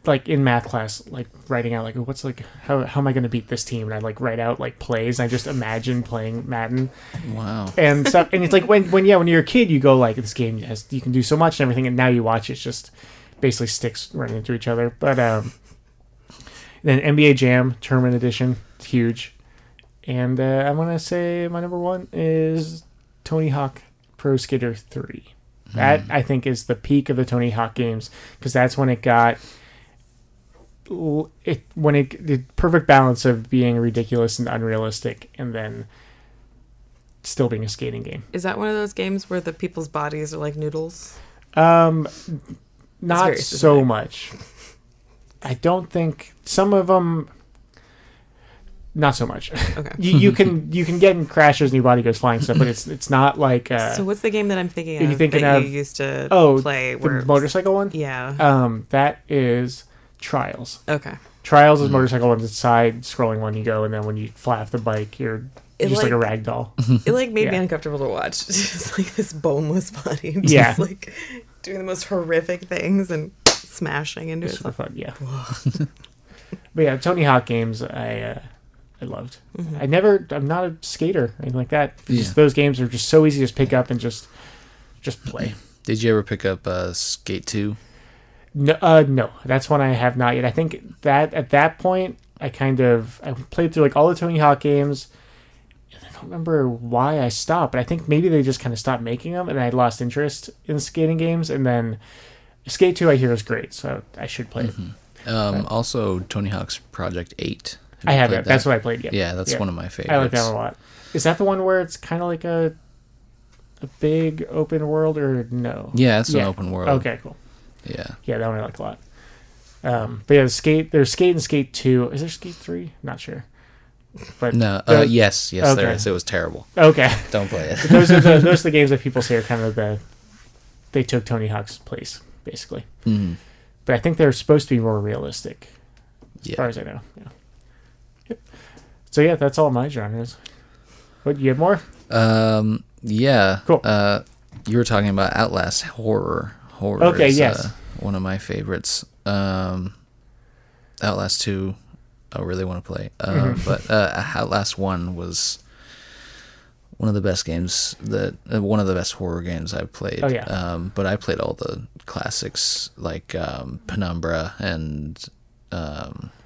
like in math class, like writing out like, what's like, how am I going to beat this team? And I like write out like plays. And I just imagine playing Madden. Wow. And stuff. And it's like when you're a kid, you go like, this game you can do so much and everything, and now you watch it's just basically sticks running into each other. But then NBA Jam Tournament Edition, it's huge. And I'm going to say my number one is Tony Hawk Pro Skater 3. That, I think, is the peak of the Tony Hawk games, because that's when it got the perfect balance of being ridiculous and unrealistic, and then still being a skating game. Is that one of those games where the people's bodies are like noodles? Not so much. I don't think some of them. Not so much. Okay. you can get in crashes and your body goes flying stuff, but it's not like. So what's the game that I'm thinking of? Are you thinking that of? You used to play? The motorcycle one. Yeah. That is Trials. Okay. Trials is motorcycle one. It's a side-scrolling one. You go, and then when you fly off the bike, you're just like a rag doll. It like made me uncomfortable to watch. Just like this boneless body, just like doing the most horrific things and smashing into it. Super fun, yeah. But yeah, Tony Hawk games, I loved. I'm not a skater or anything like that. Just those games are just so easy to just pick up and just play. Did you ever pick up Skate 2? No, that's one I have not yet. I think that at that point I played through like all the Tony Hawk games. I don't remember why I stopped, but I think maybe they just kind of stopped making them, and I lost interest in skating games. And then Skate 2 I hear is great, so I should play it. Also, Tony Hawk's Project 8. I have that. That's what I played. Yeah, that's one of my favorites. I like that a lot. Is that the one where it's kind of like a big open world, or no? Yeah, it's an open world. Okay, cool. Yeah. Yeah, that one I like a lot. But yeah, there's Skate and Skate 2. Is there Skate 3? Not sure. But no, yes, okay. There is. It was terrible. Okay. Don't play it. those are the games that people say are kind of they took Tony Hawk's place, basically. Mm-hmm. But I think they're supposed to be more realistic, as far as I know. Yeah. Yep. So yeah, that's all my genres. What, you have more? Yeah. Cool. You were talking about Outlast horror. Horror okay, is, yes. One of my favorites. Outlast 2, I really want to play. But Outlast 1 was one of the best games one of the best horror games I've played. Oh, yeah. But I played all the classics like Penumbra and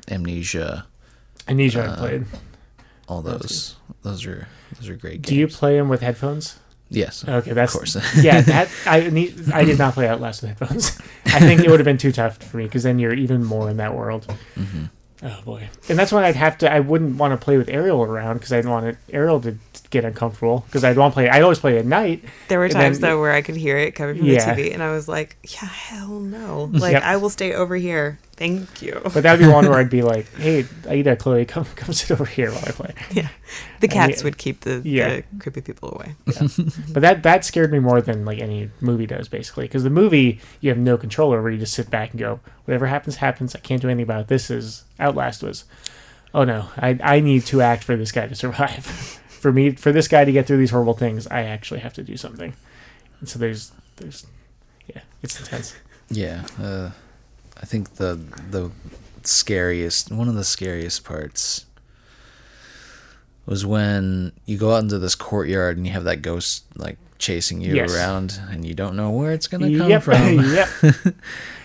Amnesia. Amnesia I played. All those are great games. Do you play them with headphones? Yes. Okay, that's of course. yeah. That I did not play Outlast with headphones. I think it would have been too tough for me because then you're even more in that world. Mm-hmm. Oh boy! And that's why I wouldn't want to play with Ariel around because I didn't want Ariel to get uncomfortable because I'd want to play. I always play at night. There were times though where I could hear it coming from the TV, and I was like, "Yeah, hell no! Like I will stay over here. Thank you." But that'd be one where I'd be like, "Hey, Aida, Chloe, come sit over here while I play." Yeah, the cats would keep the creepy people away. Yeah. But that scared me more than like any movie does, basically, because the movie you have no control over. You just sit back and go, "Whatever happens, happens. I can't do anything about it." This is Outlast was. Oh no, I need to act for this guy to survive. For this guy to get through these horrible things, I actually have to do something. And so there's it's intense. Yeah, I think the one of the scariest parts was when you go out into this courtyard and you have that ghost like chasing you around and you don't know where it's gonna come from. Yep.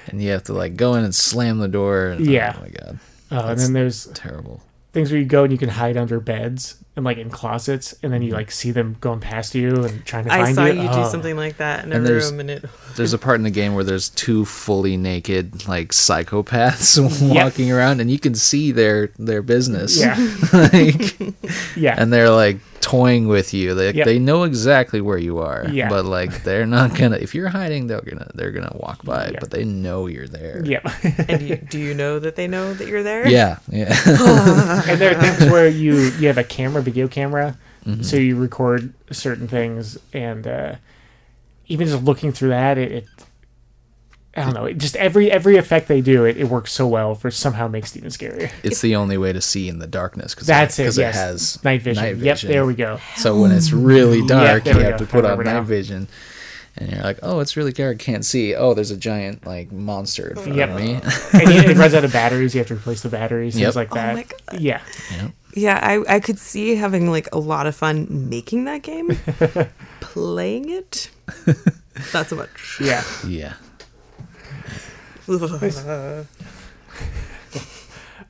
And you have to like go in and slam the door. And, yeah. Oh my god. And then there's terrible things where you go and you can hide under beds and like in closets, and then you like see them going past you and trying to find you. I saw you do something like that in a room, and there's a part in the game where there's two fully naked like psychopaths walking around, and you can see their business. Yeah, and they're like toying with you. They know exactly where you are. Yeah, but like they're not gonna. If you're hiding, they're gonna walk by, but they know you're there. Yeah. And do you know that they know that you're there? Yeah. And there are things where you have a video camera, so you record certain things, and even just looking through that, it I don't know, just every effect they do, it works so well for somehow makes it even scarier. It's the only way to see in the darkness because it has night vision. Yep, there we go. So when it's really dark, you have to put on night vision. And you're like, oh, it's really dark, can't see. Oh, there's a giant like monster in front of me. And it runs out of batteries. You have to replace the batteries, things like that. Oh my God. Yeah. Yeah, I could see having like a lot of fun making that game. Playing it, not so much. Yeah. Yeah.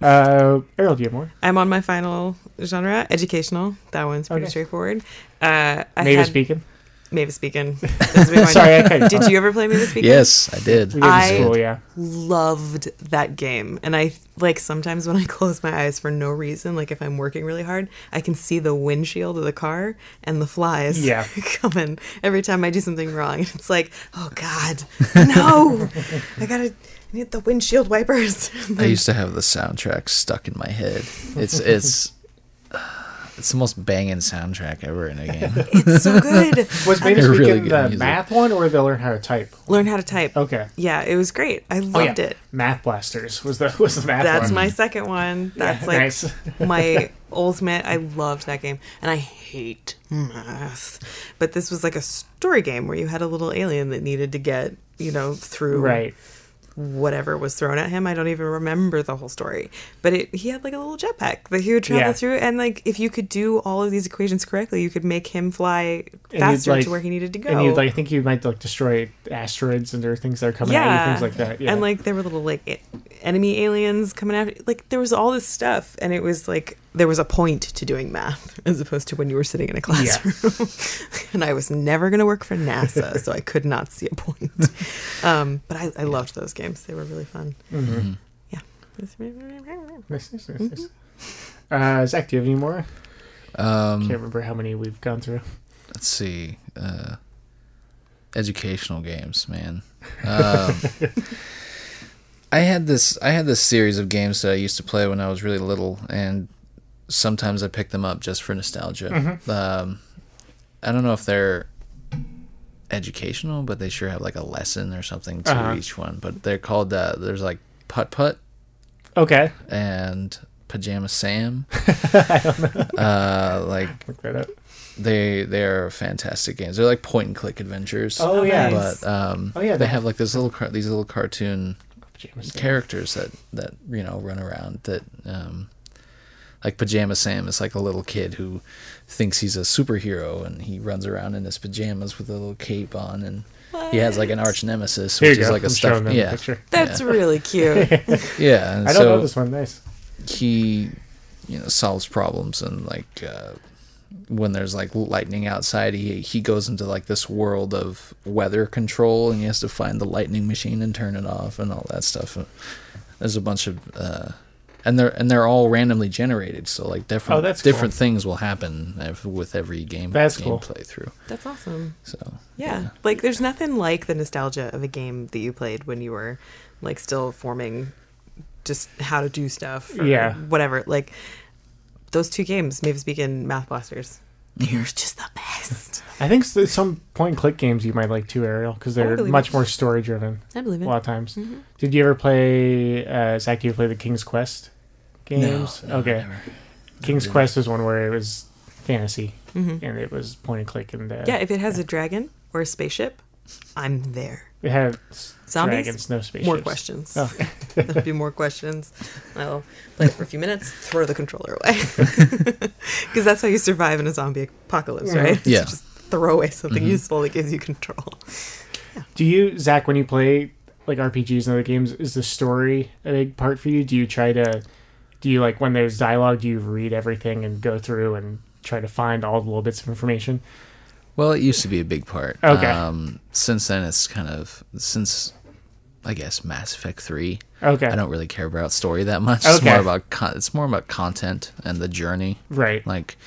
Errol, do you have more? I'm on my final genre, educational. That one's pretty straightforward. Mavis Beacon. Mavis Beacon. Sorry, did you ever play Mavis Beacon? Yes, I did. I loved that game, and I like sometimes when I close my eyes for no reason, like if I'm working really hard, I can see the windshield of the car and the flies coming every time I do something wrong. It's like, oh God, no! I need the windshield wipers. I used to have the soundtrack stuck in my head. It's the most banging soundtrack ever in a game. It's so good. Was Mavis Beacon the math one, or they'll learn how to type? Learn how to type. Okay. Yeah, it was great. I loved it. Math Blasters was the math That's one. my second one. That's like my ultimate. I loved that game, and I hate math. But this was like a story game where you had a little alien that needed to get through whatever was thrown at him. I don't even remember the whole story, but he had like a little jetpack that he would travel through, and like if you could do all of these equations correctly, you could make him fly faster to where he needed to go. And I think you might like destroy asteroids and there are things that are coming at you, things like that. Yeah. And like there were little like enemy aliens coming after you. Like there was all this stuff, and it was like there was a point to doing math as opposed to when you were sitting in a classroom. And I was never going to work for NASA, so I could not see a point. But I loved those games. They were really fun. Mm-hmm. Yeah. Nice. Zach, do you have any more? Can't remember how many we've gone through. Let's see. Educational games, man. I had this series of games that I used to play when I was really little, and sometimes I pick them up just for nostalgia. Mm-hmm. I don't know if they're educational, but they sure have like a lesson or something to each one. But they're called there's like Putt Putt, okay, and Pajama Sam. I don't know. Look that up. They are fantastic games. They're like point and click adventures. Oh yeah, but they have like these little cartoon characters that run around that. Like Pajama Sam is like a little kid who thinks he's a superhero, and he runs around in his pajamas with a little cape on, and he has like an arch nemesis, which is like a stuffed. Yeah, that's really cute. Yeah, and I don't know this one. Nice. he, solves problems, and like when there's like lightning outside, he goes into like this world of weather control, and he has to find the lightning machine and turn it off and all that stuff. There's a bunch of and they're all randomly generated, so like different things will happen with every game playthrough. That's awesome. So yeah, like there's nothing like the nostalgia of a game that you played when you were like still forming just how to do stuff or whatever. Like those two games, Mavis Beacon, Math Blasters, they're just the best. I think some point-and-click games you might like too, Ariel, because they're much more story-driven. I believe it. A lot of times. Mm-hmm. Did you ever play, Zach, did you play the King's Quest games? No, okay. Never. King's Quest was one where it was fantasy, and it was point-and-click. And if it has a dragon or a spaceship, I'm there. It had zombies, dragons, no spaceships. More questions. Oh. There'll be more questions. I'll play it for a few minutes, throw the controller away. Because that's how you survive in a zombie apocalypse, right? Yeah. Just throw away something useful that gives you control. Yeah. Do you, Zach, when you play like RPGs and other games, is the story a big part for you? Do you like when there's dialogue, do you read everything and go through and try to find all the little bits of information? Well, it used to be a big part. Okay. Since then, it's I guess, Mass Effect 3. Okay. I don't really care about story that much. Okay. It's more about content and the journey. Right. Like,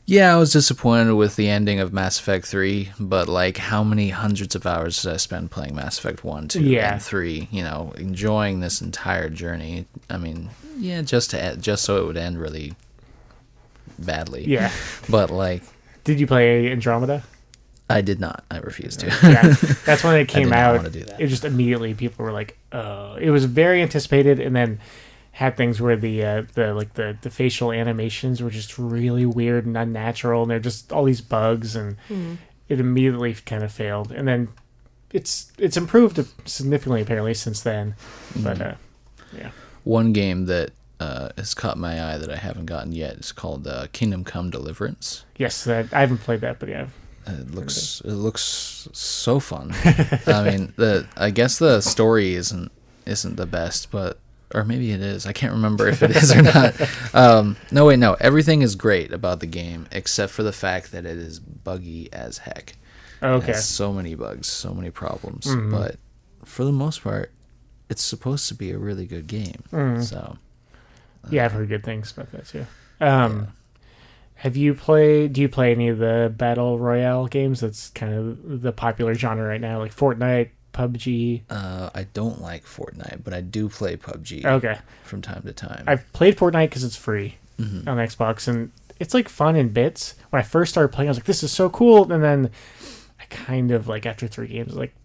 yeah, I was disappointed with the ending of Mass Effect 3, but like, how many hundreds of hours did I spend playing Mass Effect 1, 2, and 3? Enjoying this entire journey. I mean, yeah, just so it would end really badly. Yeah. But like, did you play Andromeda? I did not. I refused to. Yeah, that's when it came out. I did not want to do that. It just immediately people were like, "Oh!" It was very anticipated, and then had things where the facial animations were just really weird and unnatural, and they're just all these bugs, and it immediately kind of failed. And then it's improved significantly apparently since then, but yeah. One game that has caught my eye that I haven't gotten yet is called Kingdom Come Deliverance. Yes, I haven't played that, but yeah. It looks so fun. I mean, I guess the story isn't the best, or maybe it is. I can't remember if it is or not. No. Everything is great about the game except for the fact that it is buggy as heck. Okay. It has so many bugs, so many problems, but for the most part, it's supposed to be a really good game. So. Yeah, I've heard good things about that too. Do you play any of the Battle Royale games? That's kind of the popular genre right now, like Fortnite, PUBG. I don't like Fortnite, but I do play PUBG. Okay. From time to time. I've played Fortnite because it's free on Xbox, and it's like fun in bits. When I first started playing, I was like, "This is so cool," and then I kind of like after 3 games, I was like,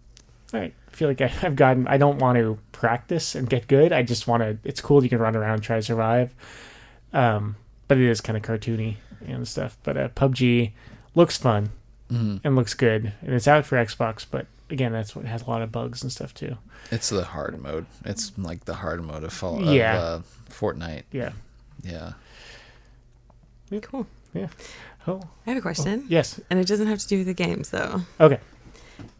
"All right, I feel like I don't want to practice and get good. I just want to. It's cool that you can run around and try to survive." But it is kind of cartoony and stuff. But PUBG looks fun and looks good, and it's out for Xbox. But again, that's what has a lot of bugs and stuff too. It's the hard mode. It's like the hard mode of Fortnite. Yeah. Yeah. Cool. Yeah. Oh, I have a question. Yes. And it doesn't have to do with the games, though. Okay.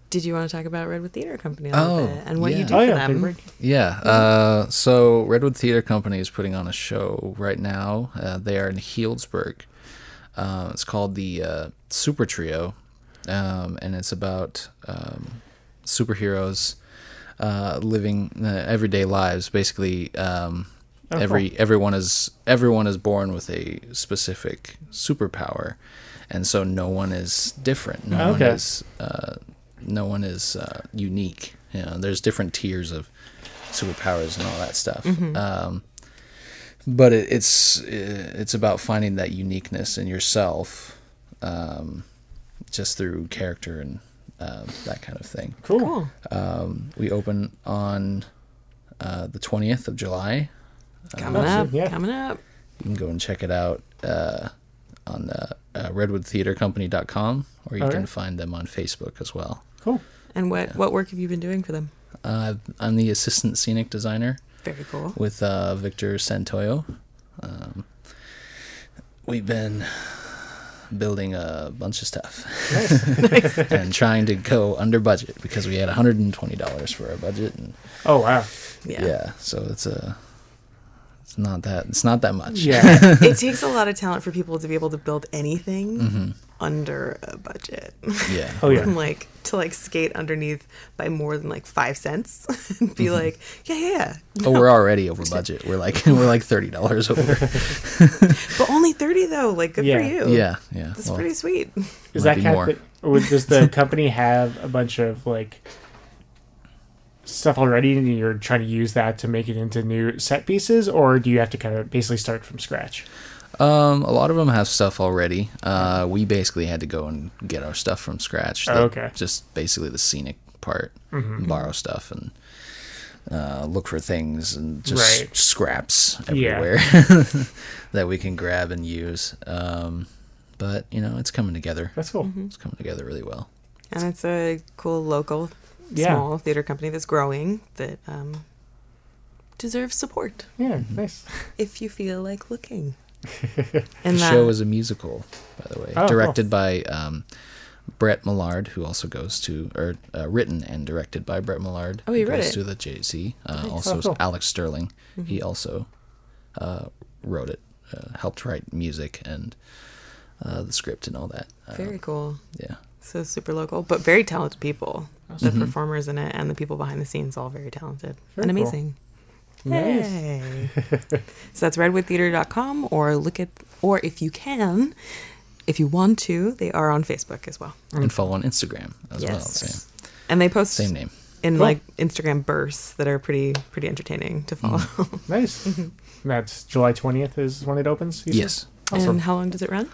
Did you want to talk about Redwood Theater Company a little bit and what you do for them? Yeah. So Redwood Theater Company is putting on a show right now. They are in Healdsburg. It's called the Super Trio, and it's about superheroes living everyday lives. Basically, everyone is born with a specific superpower, and so no one is different. No one is unique. There's different tiers of superpowers and all that stuff. But it's about finding that uniqueness in yourself, just through character and that kind of thing. Cool. We open on the 20th of July. Coming up. You can go and check it out on redwoodtheatercompany.com, or you can find them on Facebook as well. Cool. And what work have you been doing for them? I'm the assistant scenic designer. Very cool. With Victor Santoyo. We've been building a bunch of stuff. Nice. And trying to go under budget because we had $120 for our budget. And oh, wow. Yeah, so it's It's not that much. Yeah. It takes a lot of talent for people to be able to build anything under a budget. Yeah. Oh yeah. And like to like skate underneath by more than like 5 cents and be like, yeah. Oh, we're already over budget. We're like $30 over. But only 30 though. Like good for you. Yeah. That's pretty sweet. Is Might that be kind more. of or does the company have a bunch of like stuff already and you're trying to use that to make it into new set pieces, or do you have to kind of basically start from scratch? A lot of them have stuff already. We basically had to go and get our stuff from scratch. Okay. Just basically the scenic part, borrow stuff and look for things and just scraps everywhere that we can grab and use. But it's coming together. That's cool. It's coming together really well. And it's a cool local small theater company that's growing that deserves support. Yeah, nice. If you feel like looking. The show is a musical, by the way, directed by Brett Millard, who also goes to, written and directed by Brett Millard. Oh, he who wrote goes it. to the JC. Nice. Also, Cool. Alex Sterling. He also wrote it, helped write music and the script and all that. Very cool. Yeah. So super local, but very talented people. The performers in it and the people behind the scenes, all very talented Very and cool. amazing. Nice. Hey. So that's redwoodtheater.com, or if you can, if you want to, they are on Facebook as well. And follow on Instagram as well. Same And they post name. in Cool. like Instagram bursts that are pretty entertaining to follow. Nice. That's July 20th is when it opens? You said? Yes. Awesome. And how long does it run?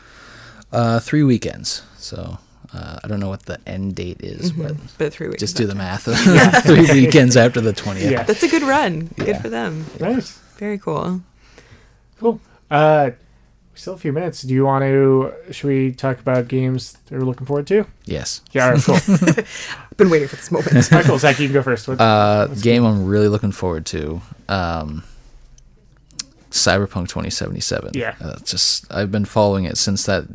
3 weekends. So I don't know what the end date is, but But 3 weeks. just do the math. 3 weekends after the 20th. Yeah. That's a good run. Good Yeah. for them. Nice. Very cool. Cool. We still have a few minutes. Should we talk about games that we're looking forward to? Yes. Yeah, all right, cool. I've been waiting for this moment. All right, cool. Zach, you can go first. Game I'm really looking forward to. Cyberpunk 2077. Yeah. I've been following it since that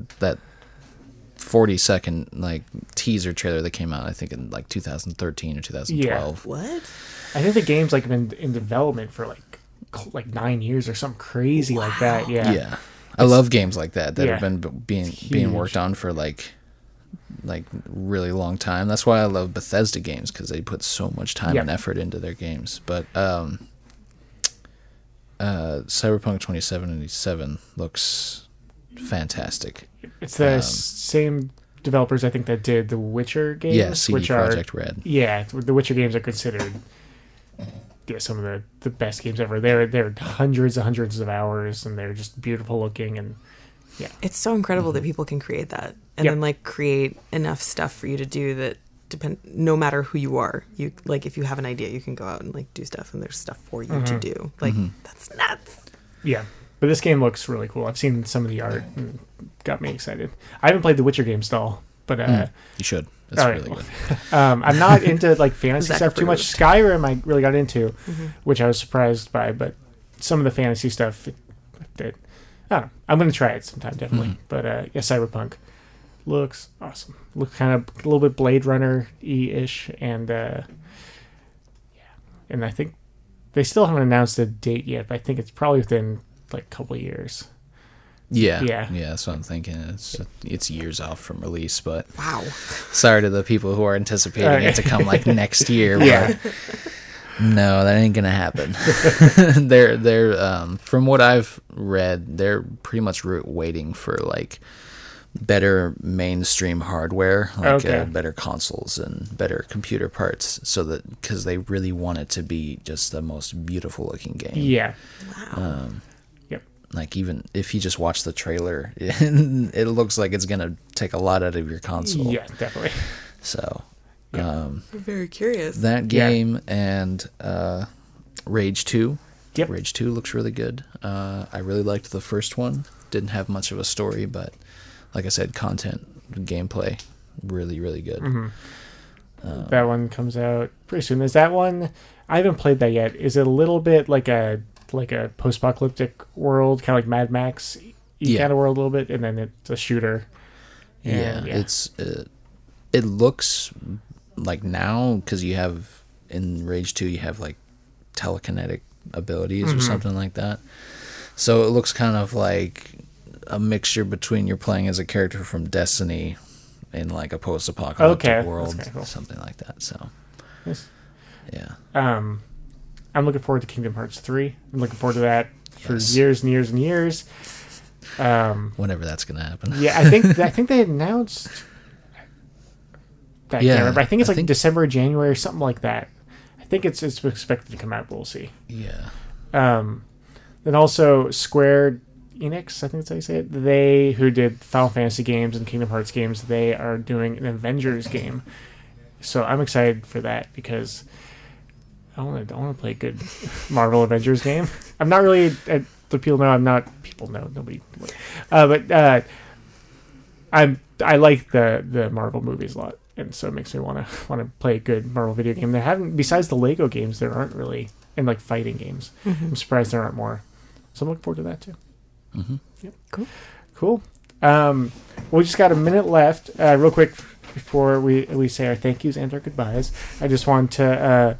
40-second like teaser trailer that came out, I think in like 2013 or 2012. What? I think the game's like been in development for like 9 years or something crazy like that. Yeah. Yeah. I love games like that Yeah. have been being worked on for like really long time. That's why I love Bethesda games, because they put so much time and effort into their games. But Cyberpunk 2077 looks fantastic. It's the same developers, I think, that did the Witcher games. Yeah, CD which are, Projekt Red. Yeah, the Witcher games are considered some of the best games ever. They're hundreds of hours, and they're just beautiful looking. And yeah, It's so incredible that people can create that and then like create enough stuff for you to do that no matter who you are. You like, if you have an idea, you can go out and like do stuff, and there's stuff for you to do. Like that's nuts. yeah. But this game looks really cool. I've seen some of the art and got me excited. I haven't played the Witcher game still, but You should. It's all right, really good. I'm not into like fantasy Zach stuff too much. approved. Skyrim I really got into, which I was surprised by, but some of the fantasy stuff that I don't know. I'm gonna try it sometime definitely. But yeah, Cyberpunk looks awesome. Looks kind of a little bit Blade Runner-y-ish, and and I think they still haven't announced a date yet, but I think it's probably within like a couple of years. Yeah. Yeah. That's what I'm thinking. It's years off from release, but Wow. sorry to the people who are anticipating it to come like next year. Yeah. But no, that ain't gonna happen. They're from what I've read, they're pretty much waiting for like better mainstream hardware, like better consoles and better computer parts, so that because they really want it to be just the most beautiful looking game. Yeah. Wow. Like even if you just watch the trailer, it looks like it's gonna take a lot out of your console. Yeah, definitely. So, I'm very curious. that game and Rage 2. Yep. Rage 2 looks really good. I really liked the first one. Didn't have much of a story, but like I said, content, gameplay, really, really good. That one comes out pretty soon. Is that one? I haven't played that yet. Is it a little bit like a post-apocalyptic world, kind of like Mad Max kind of world a little bit, and then it's a shooter? And, It's it looks like now, because you have in Rage 2 you have like telekinetic abilities or something like that. So it looks kind of like a mixture between you're playing as a character from Destiny in like a post-apocalyptic world, cool. Something like that. So, nice. Yeah. I'm looking forward to Kingdom Hearts 3. I'm looking forward to that for years and years and years. Whenever that's gonna happen. Yeah, I think they announced. I can't remember. I think it's like December, January, or something like that. I think it's expected to come out, but we'll see. Yeah. Then also Square Enix, I think that's how you say it. They, who did Final Fantasy games and Kingdom Hearts games, they are doing an Avengers game. So I'm excited for that because I want to play a good Marvel Avengers game. I'm not really. People know I'm not. People know nobody. But I like the Marvel movies a lot, and so it makes me want to play a good Marvel video game. There haven't, besides the Lego games, there aren't really, and like fighting games. I'm surprised there aren't more. So I'm looking forward to that too. Yep. Cool. We just got a minute left. Real quick before we say our thank yous and our goodbyes, I just want to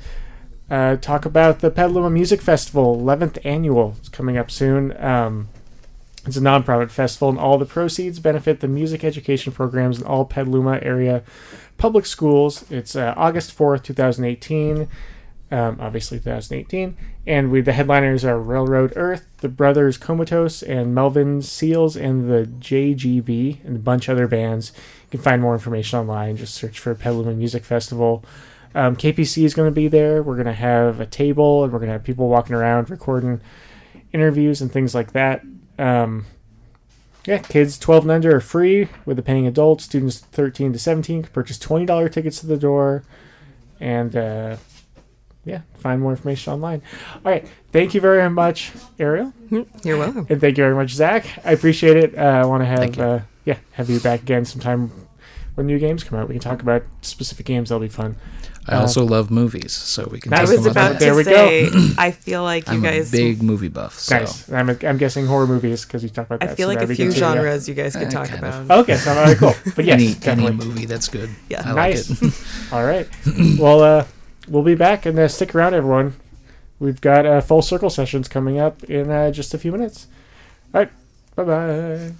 talk about the Petaluma Music Festival, 11th annual. It's coming up soon. It's a nonprofit festival, and all the proceeds benefit the music education programs in all Petaluma area public schools. It's August 4th, 2018. Obviously 2018. And the headliners are Railroad Earth, the Brothers Comatose, and Melvin Seals, and the JGB, and a bunch of other bands. You can find more information online. Just search for Petaluma Music Festival. KPC is going to be there. We're going to have a table, and we're going to have people walking around recording interviews and things like that. Kids 12 and under are free with the paying adults. Students 13 to 17 can purchase $20 tickets to the door. And find more information online. All right. Thank you very much, Ariel. You're welcome. And thank you very much, Zach. I appreciate it. I want to have you back again sometime when new games come out. We can talk about specific games. That'll be fun. I also love movies, so we can. I was about to say, I feel like you guys. I'm a big movie buff. So. Nice. I'm guessing horror movies because you talk about that. I feel like a few genres you guys could talk about. Okay, so very cool. But yes, any movie that's good. Yeah, I nice. like it. All right. Well, we'll be back, and stick around, everyone. We've got full circle sessions coming up in just a few minutes. All right. Bye-bye.